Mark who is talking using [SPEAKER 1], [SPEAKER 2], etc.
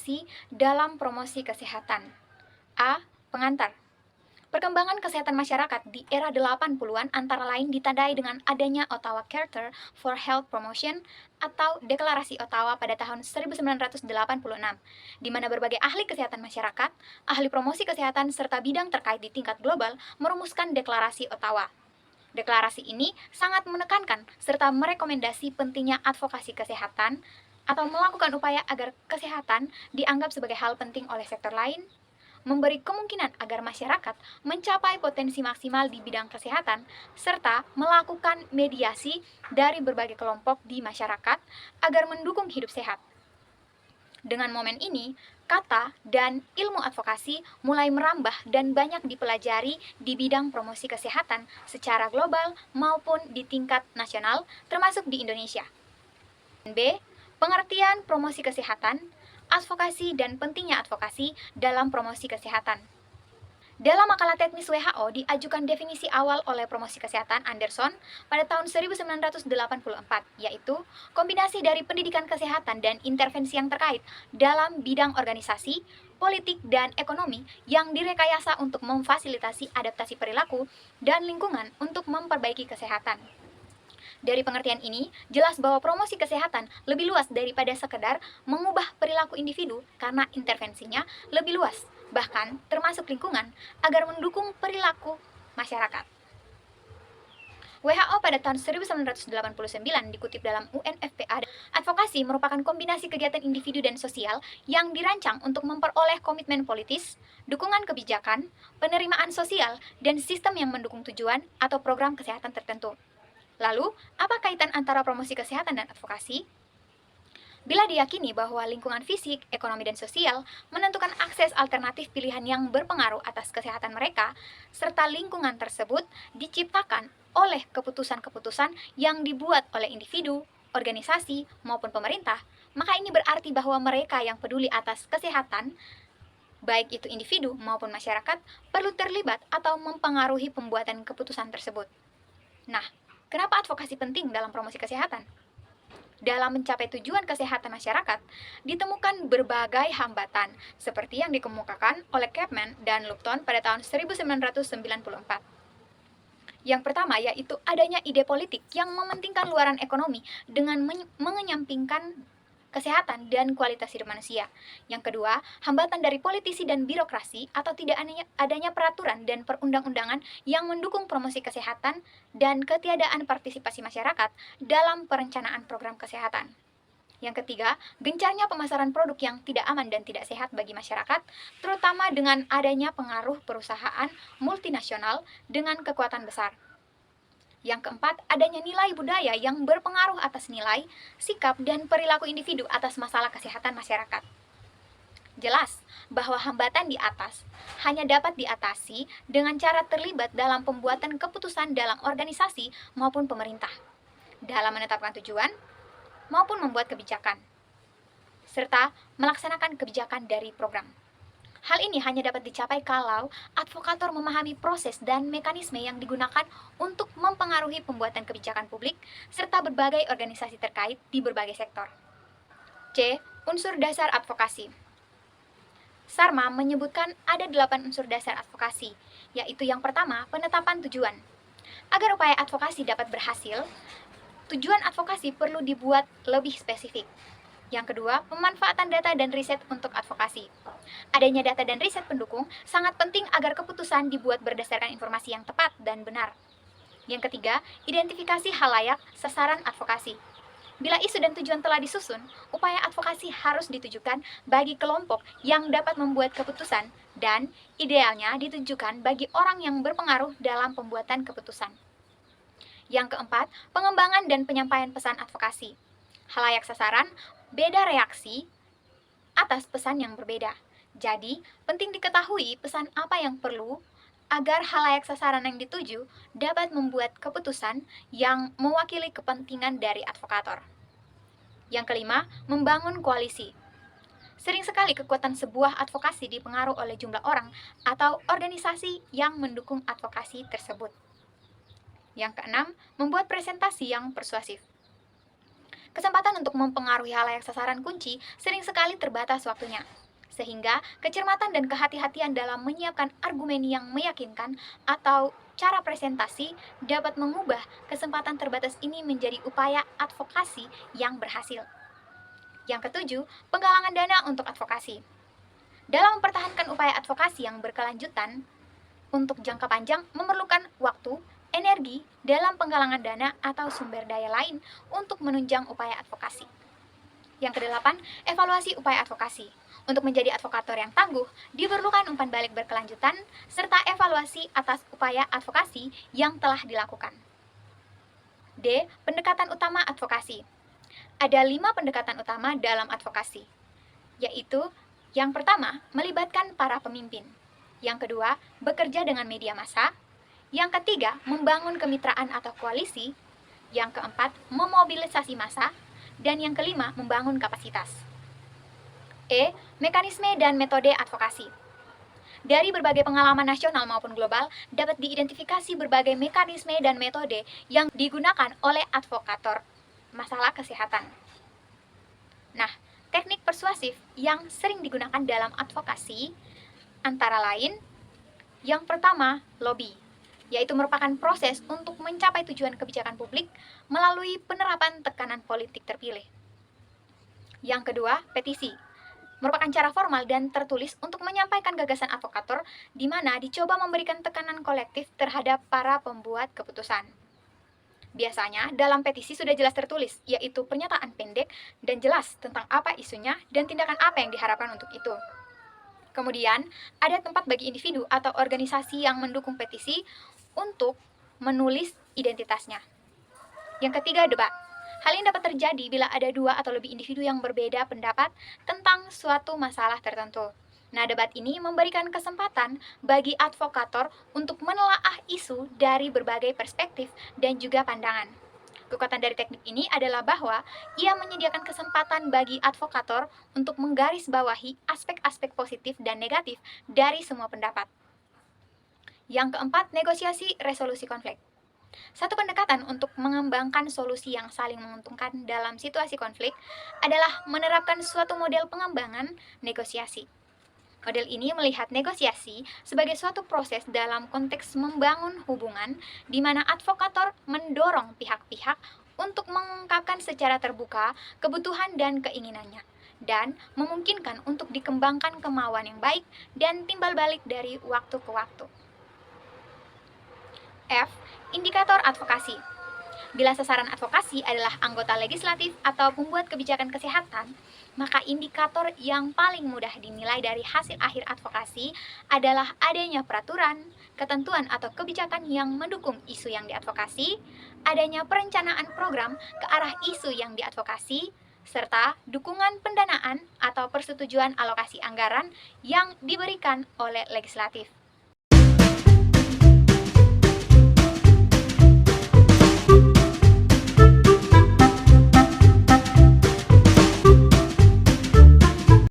[SPEAKER 1] advokasi dalam promosi kesehatan. A. Pengantar. Perkembangan kesehatan masyarakat di era 80-an antara lain ditandai dengan adanya Ottawa Charter for Health Promotion atau Deklarasi Ottawa pada tahun 1986, di mana berbagai ahli kesehatan masyarakat, ahli promosi kesehatan, serta bidang terkait di tingkat global merumuskan Deklarasi Ottawa. Deklarasi ini sangat menekankan serta merekomendasi pentingnya advokasi kesehatan atau melakukan upaya agar kesehatan dianggap sebagai hal penting oleh sektor lain, memberi kemungkinan agar masyarakat mencapai potensi maksimal di bidang kesehatan, serta melakukan mediasi dari berbagai kelompok di masyarakat agar mendukung hidup sehat. Dengan momen ini, kata dan ilmu advokasi mulai merambah dan banyak dipelajari di bidang promosi kesehatan secara global maupun di tingkat nasional, termasuk di Indonesia. B. Pengertian promosi kesehatan, advokasi dan pentingnya advokasi dalam promosi kesehatan. Dalam makalah teknis WHO diajukan definisi awal oleh promosi kesehatan Anderson pada tahun 1984, yaitu kombinasi dari pendidikan kesehatan dan intervensi yang terkait dalam bidang organisasi, politik, dan ekonomi yang direkayasa untuk memfasilitasi adaptasi perilaku dan lingkungan untuk memperbaiki kesehatan. Dari pengertian ini, jelas bahwa promosi kesehatan lebih luas daripada sekedar mengubah perilaku individu karena intervensinya lebih luas, bahkan termasuk lingkungan, agar mendukung perilaku masyarakat. WHO pada tahun 1989 dikutip dalam UNFPA, advokasi merupakan kombinasi kegiatan individu dan sosial yang dirancang untuk memperoleh komitmen politis, dukungan kebijakan, penerimaan sosial, dan sistem yang mendukung tujuan atau program kesehatan tertentu. Lalu, apa kaitan antara promosi kesehatan dan advokasi? Bila diyakini bahwa lingkungan fisik, ekonomi, dan sosial menentukan akses alternatif pilihan yang berpengaruh atas kesehatan mereka, serta lingkungan tersebut diciptakan oleh keputusan-keputusan yang dibuat oleh individu, organisasi, maupun pemerintah, maka ini berarti bahwa mereka yang peduli atas kesehatan, baik itu individu maupun masyarakat, perlu terlibat atau mempengaruhi pembuatan keputusan tersebut. Nah, kenapa advokasi penting dalam promosi kesehatan? Dalam mencapai tujuan kesehatan masyarakat, ditemukan berbagai hambatan, seperti yang dikemukakan oleh Chapman dan Lupton pada tahun 1994. Yang pertama yaitu adanya ide politik yang mementingkan luaran ekonomi dengan mengenyampingkan kesehatan dan kualitas hidup manusia. Yang kedua, hambatan dari politisi dan birokrasi atau tidak adanya peraturan dan perundang-undangan yang mendukung promosi kesehatan dan ketiadaan partisipasi masyarakat dalam perencanaan program kesehatan. Yang ketiga, gencarnya pemasaran produk yang tidak aman dan tidak sehat bagi masyarakat, terutama dengan adanya pengaruh perusahaan multinasional dengan kekuatan besar. Yang keempat, adanya nilai budaya yang berpengaruh atas nilai, sikap, dan perilaku individu atas masalah kesehatan masyarakat. Jelas bahwa hambatan di atas hanya dapat diatasi dengan cara terlibat dalam pembuatan keputusan dalam organisasi maupun pemerintah, dalam menetapkan tujuan maupun membuat kebijakan, serta melaksanakan kebijakan dari program. Hal ini hanya dapat dicapai kalau advokator memahami proses dan mekanisme yang digunakan untuk mempengaruhi pembuatan kebijakan publik serta berbagai organisasi terkait di berbagai sektor. C. Unsur dasar advokasi. Sarma menyebutkan ada 8 unsur dasar advokasi, yaitu yang pertama, penetapan tujuan. Agar upaya advokasi dapat berhasil, tujuan advokasi perlu dibuat lebih spesifik. Yang kedua, pemanfaatan data dan riset untuk advokasi. Adanya data dan riset pendukung sangat penting agar keputusan dibuat berdasarkan informasi yang tepat dan benar. Yang ketiga, identifikasi halayak sasaran advokasi. Bila isu dan tujuan telah disusun, upaya advokasi harus ditujukan bagi kelompok yang dapat membuat keputusan dan idealnya ditujukan bagi orang yang berpengaruh dalam pembuatan keputusan. Yang keempat, pengembangan dan penyampaian pesan advokasi. Halayak sasaran beda reaksi atas pesan yang berbeda. Jadi, penting diketahui pesan apa yang perlu agar halayak sasaran yang dituju dapat membuat keputusan yang mewakili kepentingan dari advokator. Yang kelima, membangun koalisi. Sering sekali kekuatan sebuah advokasi dipengaruhi oleh jumlah orang atau organisasi yang mendukung advokasi tersebut. Yang keenam, membuat presentasi yang persuasif. Kesempatan untuk mempengaruhi halayak sasaran kunci sering sekali terbatas waktunya. Sehingga kecermatan dan kehati-hatian dalam menyiapkan argumen yang meyakinkan atau cara presentasi dapat mengubah kesempatan terbatas ini menjadi upaya advokasi yang berhasil. Yang ketujuh, penggalangan dana untuk advokasi. Dalam mempertahankan upaya advokasi yang berkelanjutan, untuk jangka panjang memerlukan waktu, energi dalam penggalangan dana atau sumber daya lain untuk menunjang upaya advokasi. Yang kedelapan, evaluasi upaya advokasi. Untuk menjadi advokator yang tangguh, diperlukan umpan balik berkelanjutan serta evaluasi atas upaya advokasi yang telah dilakukan. D. Pendekatan utama advokasi. Ada 5 pendekatan utama dalam advokasi, yaitu yang pertama, melibatkan para pemimpin. Yang kedua, bekerja dengan media massa. Yang ketiga, membangun kemitraan atau koalisi. Yang keempat, memobilisasi massa. Dan yang kelima, membangun kapasitas. E. Mekanisme dan metode advokasi. Dari berbagai pengalaman nasional maupun global, dapat diidentifikasi berbagai mekanisme dan metode yang digunakan oleh advokator masalah kesehatan. Nah, teknik persuasif yang sering digunakan dalam advokasi antara lain, yang pertama, lobby, yaitu merupakan proses untuk mencapai tujuan kebijakan publik melalui penerapan tekanan politik terpilih. Yang kedua, petisi, merupakan cara formal dan tertulis untuk menyampaikan gagasan advokator di mana dicoba memberikan tekanan kolektif terhadap para pembuat keputusan. Biasanya, dalam petisi sudah jelas tertulis, yaitu pernyataan pendek dan jelas tentang apa isunya dan tindakan apa yang diharapkan untuk itu. Kemudian, ada tempat bagi individu atau organisasi yang mendukung petisi untuk menulis identitasnya. Yang ketiga, debat. Hal ini dapat terjadi bila ada 2 atau lebih individu yang berbeda pendapat tentang suatu masalah tertentu. Nah, debat ini memberikan kesempatan bagi advokator untuk menelaah isu dari berbagai perspektif dan juga pandangan. Kekuatan dari teknik ini adalah bahwa ia menyediakan kesempatan bagi advokator untuk menggarisbawahi aspek-aspek positif dan negatif dari semua pendapat. Yang keempat, negosiasi resolusi konflik. Satu pendekatan untuk mengembangkan solusi yang saling menguntungkan dalam situasi konflik adalah menerapkan suatu model pengembangan negosiasi. Model ini melihat negosiasi sebagai suatu proses dalam konteks membangun hubungan di mana advokator mendorong pihak-pihak untuk mengungkapkan secara terbuka kebutuhan dan keinginannya, dan memungkinkan untuk dikembangkan kemauan yang baik dan timbal balik dari waktu ke waktu. F. Indikator advokasi. Bila sasaran advokasi adalah anggota legislatif atau pembuat kebijakan kesehatan, maka indikator yang paling mudah dinilai dari hasil akhir advokasi adalah adanya peraturan, ketentuan atau kebijakan yang mendukung isu yang diadvokasi, adanya perencanaan program ke arah isu yang diadvokasi, serta dukungan pendanaan atau persetujuan alokasi anggaran yang diberikan oleh legislatif.